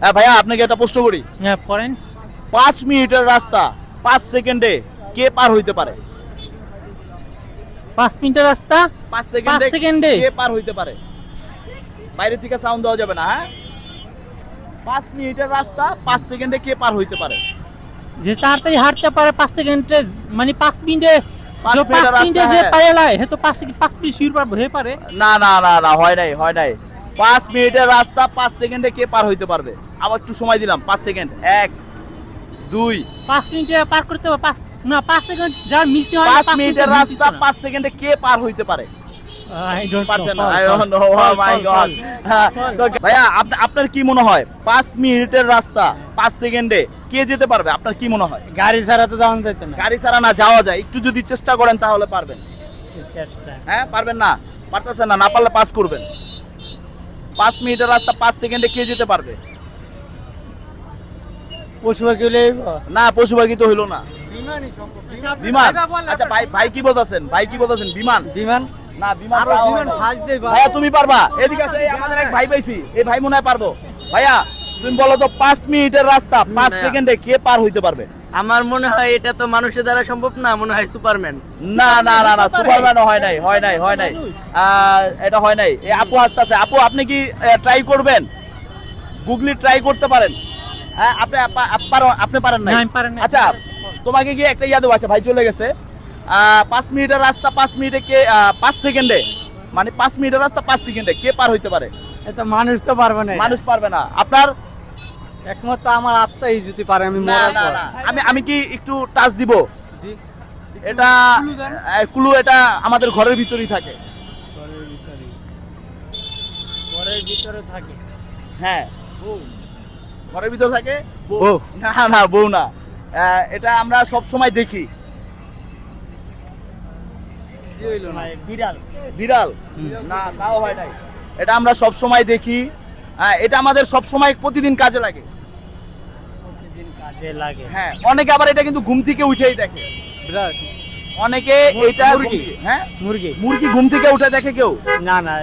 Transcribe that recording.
হ্যাঁ ভাইয়া, আপনাকে একটা প্রশ্ন করি। হ্যাঁ করেন। 5 মিনিটের রাস্তা 5 সেকেন্ডে কে পার হইতে পারে? 5 মিনিটের রাস্তা 5 5 সেকেন্ডে কে পার হইতে পারে? বাইরে থেকে সাউন্ড দেওয়া যাবে না, হ্যাঁ? 5 মিনিটের রাস্তা 5 সেকেন্ডে কে পার হইতে পারে? যে তাড়াতাড়ি হাঁটতে পারে 5 সেকেন্ডে, মানে 5 মিনিটে, 5 যে 5 মিনিটের মিনিটে রাস্তা, যে হ্যাঁ। পারে হে তো 5 মিনিট শুরু পারবে হে পারে। না না না না, হয় নাই, হয় নাই। 5 মিনিটের রাস্তা 5 সেকেন্ডে কে পার হইতে পারবে? আবার একটু সময় দিলাম, 5 সেকেন্ড। 1 2 5 মিনিটে পার করতে হবে, 5 সেকেন্ড যার মিস হয় 5 মিনিটের রাস্তা 5 সেকেন্ডে কে পার হইতে পারে? আই ডোন্ট পারছেন না? I don't know, oh my God. হ্যাঁ, তো ভাইয়া, আপনার কি মনে হয় 5 মিনিটের রাস্তা 5 সেকেন্ডে কে যেতে পারবে? আপনার কি মনে হয়? গাড়ি ছাড়া তো যাওয়া যেত না। গাড়ি ছাড়া না যাওয়া যায়, একটু যদি চেষ্টা করেন তাহলে পারবেন। চেষ্টা হ্যাঁ, পারবেন না? পারতেছেন না, না পারলে পাস করবেন। 5 মিনিটের রাস্তা 5 সেকেন্ডে কে যেতে পারবে? পশু পাখি হলে না, পশু পাখি তো হইলো না। বিমানই সম্ভব। বিমান? আচ্ছা ভাই কি বলতেছেন? ভাই কি বলতেছেন? বিমান? বিমান না, বিমান আরো পাওয়া বিমান হয় না। ফাঁস দেই ভাইয়া তুমি পারবা? এদিকে আসো, এই আমাদের এক ভাই পাইছি, এই ভাই মনে হয় পারবো। ভাইয়া তুমি বলো তো, 5 মিনিটের রাস্তা 5 সেকেন্ডে কে পার হইতে পারবে? আমার মনে হয় এটা তো মানুষের দ্বারা সম্ভব না, মনে হয় সুপারম্যান। না না না না, সুপারম্যানও হয় নাই, হয় নাই, হয় নাই। এটা হয় নাই। এই আপু আসতেছে। আপু, আপনি কি ট্রাই করবেন? গুগলি ট্রাই করতে পারেন? হ্যাঁ, আপনি পারেন না? না, আমি পারি না। আচ্ছা, তোমাকে কি একটা ইয়া দেবো। আচ্ছা, ভাই চলে গেছে। 5 মিনিটের রাস্তা 5 মিনিটে কে 5 সেকেন্ডে, মানে 5 মিনিটের রাস্তা 5 সেকেন্ডে কে পার হইতে পারে? এটা মানুষ তো পারবে না। মানুষ পারবে না। আপনার? একমাত্র আমার আত্মাই যদি পারে, আমি না মরার না পর। না, আমি কি একটু টাচ দিব? জি। এটা Clue দেন। ক্লু, এটা আমাদের ঘরের ভিতরেই থাকে। ঘরের ভিতরে থাকে। হ্যাঁ, ঘরের ভিতরে থাকে। বউ। না না, বউ না। এটা আমরা সব সময় দেখি। বিড়াল। বিড়াল? না, তাও হয় নাই। এটা আমরা সব সময় দেখি। এটা আমাদের সব সময় প্রতিদিন কাজে লাগে। প্রতিদিন কাজে লাগে। হ্যাঁ, অনেকে আবার এটা কিন্তু ঘুম থেকে উঠেই দেখে। বিড়াল। অনেকে এটা মুরগি। হ্যাঁ, মুরগি। মুরগি ঘুম থেকে উঠে দেখে কেউ? না না